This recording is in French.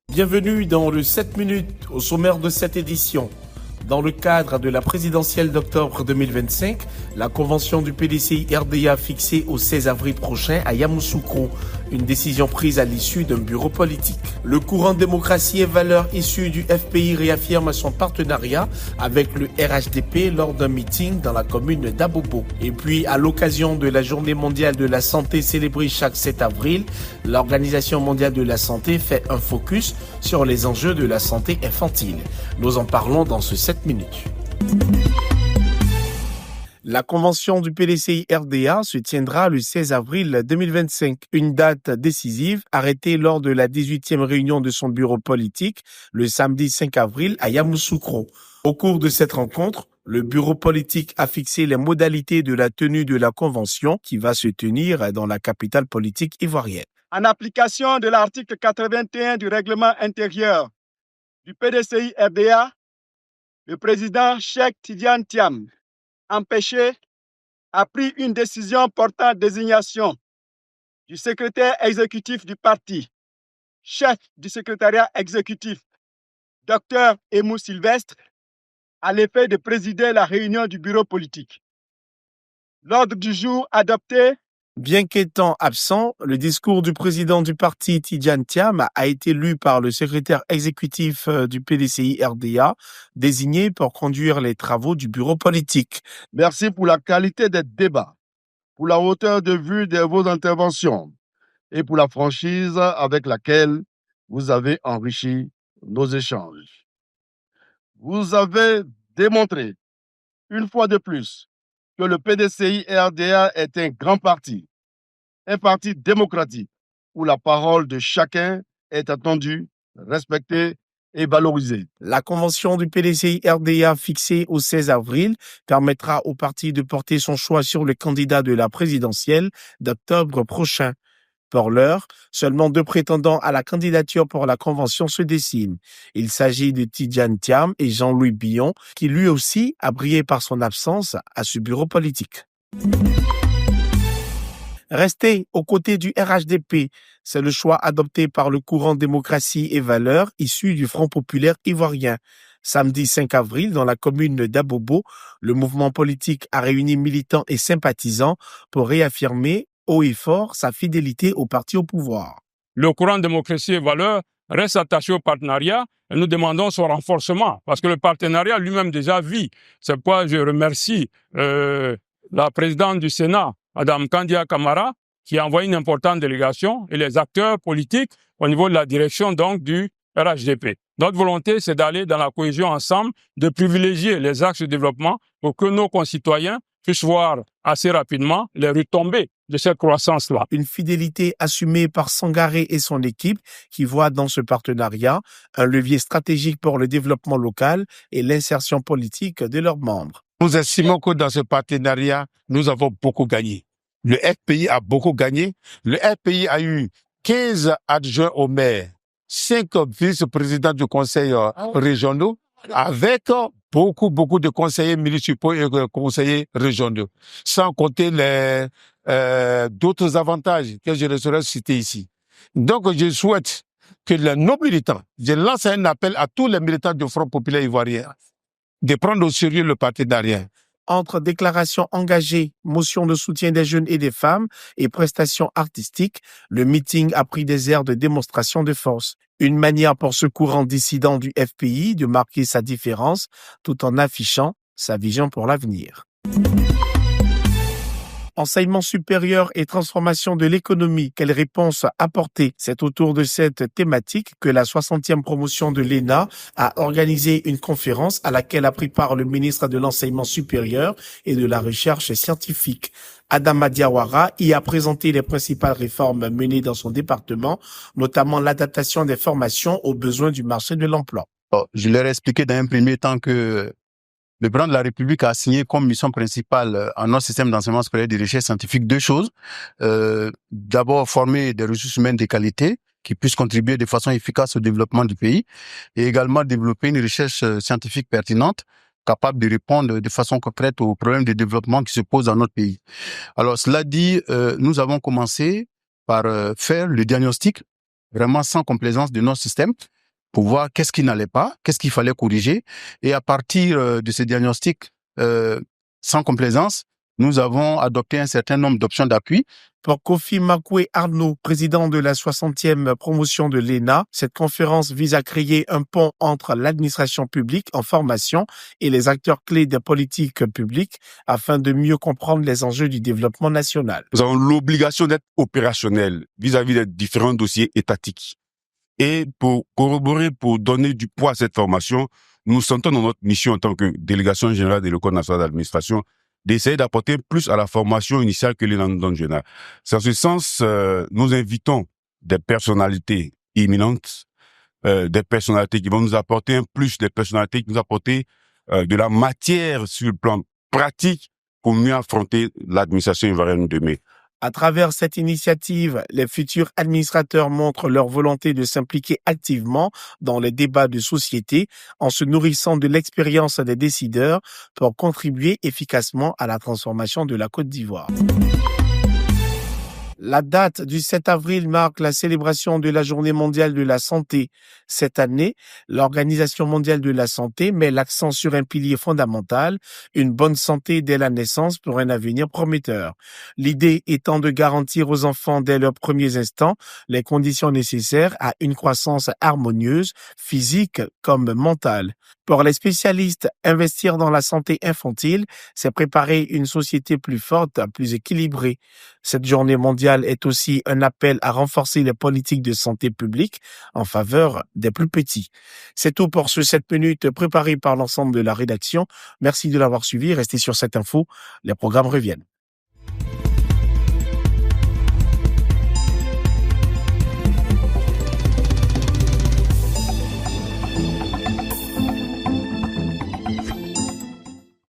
Bienvenue dans le 7 minutes au sommaire de cette édition. Dans le cadre de la présidentielle d'octobre 2025, la convention du PDCI-RDA fixée au 16 avril prochain à Yamoussoukro, une décision prise à l'issue d'un bureau politique. Le courant démocratie et valeurs issu du FPI réaffirme son partenariat avec le RHDP lors d'un meeting dans la commune d'Abobo. Et puis, à l'occasion de la Journée mondiale de la santé célébrée chaque 7 avril, l'Organisation mondiale de la santé fait un focus sur les enjeux de la santé infantile. Nous en parlons dans ce 7 minutes. La convention du PDCI-RDA se tiendra le 16 avril 2025, une date décisive arrêtée lors de la 18e réunion de son bureau politique le samedi 5 avril à Yamoussoukro. Au cours de cette rencontre, le bureau politique a fixé les modalités de la tenue de la convention qui va se tenir dans la capitale politique ivoirienne. En application de l'article 81 du règlement intérieur du PDCI-RDA, le président Cheikh Tidiane Thiam, empêché, a pris une décision portant désignation du secrétaire exécutif du parti, chef du secrétariat exécutif, Dr Emou Sylvestre, à l'effet de présider la réunion du bureau politique. L'ordre du jour adopté. Bien qu'étant absent, le discours du président du parti Tidiane Thiam a été lu par le secrétaire exécutif du PDCI-RDA, désigné pour conduire les travaux du bureau politique. Merci pour la qualité des débats, pour la hauteur de vue de vos interventions et pour la franchise avec laquelle vous avez enrichi nos échanges. Vous avez démontré, une fois de plus, que le PDCI-RDA est un grand parti démocratique où la parole de chacun est attendue, respectée et valorisée. La convention du PDCI-RDA fixée au 16 avril permettra au parti de porter son choix sur le candidat de la présidentielle d'octobre prochain. Pour l'heure, seulement 2 prétendants à la candidature pour la convention se dessinent. Il s'agit de Tidiane Thiam et Jean-Louis Billon, qui lui aussi a brillé par son absence à ce bureau politique. Rester aux côtés du RHDP, c'est le choix adopté par le courant démocratie et valeurs issu du Front populaire ivoirien. Samedi 5 avril, dans la commune d'Abobo, le mouvement politique a réuni militants et sympathisants pour réaffirmer haut et fort sa fidélité au parti au pouvoir. Le courant démocratie et valeurs reste attaché au partenariat et nous demandons son renforcement parce que le partenariat lui-même déjà vit. C'est pourquoi je remercie la présidente du Sénat, Madame Kandia Kamara, qui a envoyé une importante délégation et les acteurs politiques au niveau de la direction donc du RHDP. Notre volonté, c'est d'aller dans la cohésion ensemble, de privilégier les axes de développement pour que nos concitoyens puissent voir assez rapidement les retombées de cette croissance-là. Une fidélité assumée par Sangaré et son équipe qui voient dans ce partenariat un levier stratégique pour le développement local et l'insertion politique de leurs membres. Nous estimons que dans ce partenariat, nous avons beaucoup gagné. Le FPI a beaucoup gagné. Le FPI a eu 15 adjoints au maire, 5 vice-présidents du conseil régionaux, avec beaucoup de conseillers municipaux et conseillers régionaux, sans compter d'autres avantages que je ne saurais citer ici. Donc, je souhaite que nos militants, je lance un appel à tous les militants du Front populaire ivoirien, de prendre au sérieux le partenariat. Entre déclarations engagées, motions de soutien des jeunes et des femmes et prestations artistiques, le meeting a pris des airs de démonstration de force. Une manière pour ce courant dissident du FPI de marquer sa différence tout en affichant sa vision pour l'avenir. Enseignement supérieur et transformation de l'économie, quelle réponse apporter? C'est autour de cette thématique que la 60e promotion de l'ENA a organisé une conférence à laquelle a pris part le ministre de l'Enseignement supérieur et de la Recherche scientifique. Adama Diawara y a présenté les principales réformes menées dans son département, notamment l'adaptation des formations aux besoins du marché de l'emploi. Je leur ai expliqué dans un premier temps que le président de la République a assigné comme mission principale à notre système d'enseignement supérieur et de recherche scientifique 2 choses. D'abord, former des ressources humaines de qualité qui puissent contribuer de façon efficace au développement du pays et également développer une recherche scientifique pertinente capable de répondre de façon concrète aux problèmes de développement qui se posent dans notre pays. Alors, cela dit, nous avons commencé par faire le diagnostic vraiment sans complaisance de notre système pour voir qu'est-ce qui n'allait pas, qu'est-ce qu'il fallait corriger. Et à partir de ces diagnostics, sans complaisance, nous avons adopté un certain nombre d'options d'appui. Pour Kofi Makwe Arnaud, président de la 60e promotion de l'ENA, cette conférence vise à créer un pont entre l'administration publique en formation et les acteurs clés des politiques publiques afin de mieux comprendre les enjeux du développement national. Nous avons l'obligation d'être opérationnels vis-à-vis des différents dossiers étatiques. Et pour corroborer, pour donner du poids à cette formation, nous sentons dans notre mission en tant que délégation générale de l'École nationale d'administration d'essayer d'apporter plus à la formation initiale que les langues générales. C'est en ce sens, nous invitons des personnalités imminentes, des personnalités qui vont nous apporter un plus, des personnalités qui nous apporter de la matière sur le plan pratique pour mieux affronter l'administration ivoirienne de demain. À travers cette initiative, les futurs administrateurs montrent leur volonté de s'impliquer activement dans les débats de société en se nourrissant de l'expérience des décideurs pour contribuer efficacement à la transformation de la Côte d'Ivoire. La date du 7 avril marque la célébration de la Journée mondiale de la santé. Cette année, l'Organisation mondiale de la santé met l'accent sur un pilier fondamental, une bonne santé dès la naissance pour un avenir prometteur. L'idée étant de garantir aux enfants dès leurs premiers instants les conditions nécessaires à une croissance harmonieuse, physique comme mentale. Pour les spécialistes, investir dans la santé infantile, c'est préparer une société plus forte, plus équilibrée. Cette journée mondiale est aussi un appel à renforcer les politiques de santé publique en faveur des plus petits. C'est tout pour ce 7 minutes préparé par l'ensemble de la rédaction. Merci de l'avoir suivi. Restez sur cette info. Les programmes reviennent.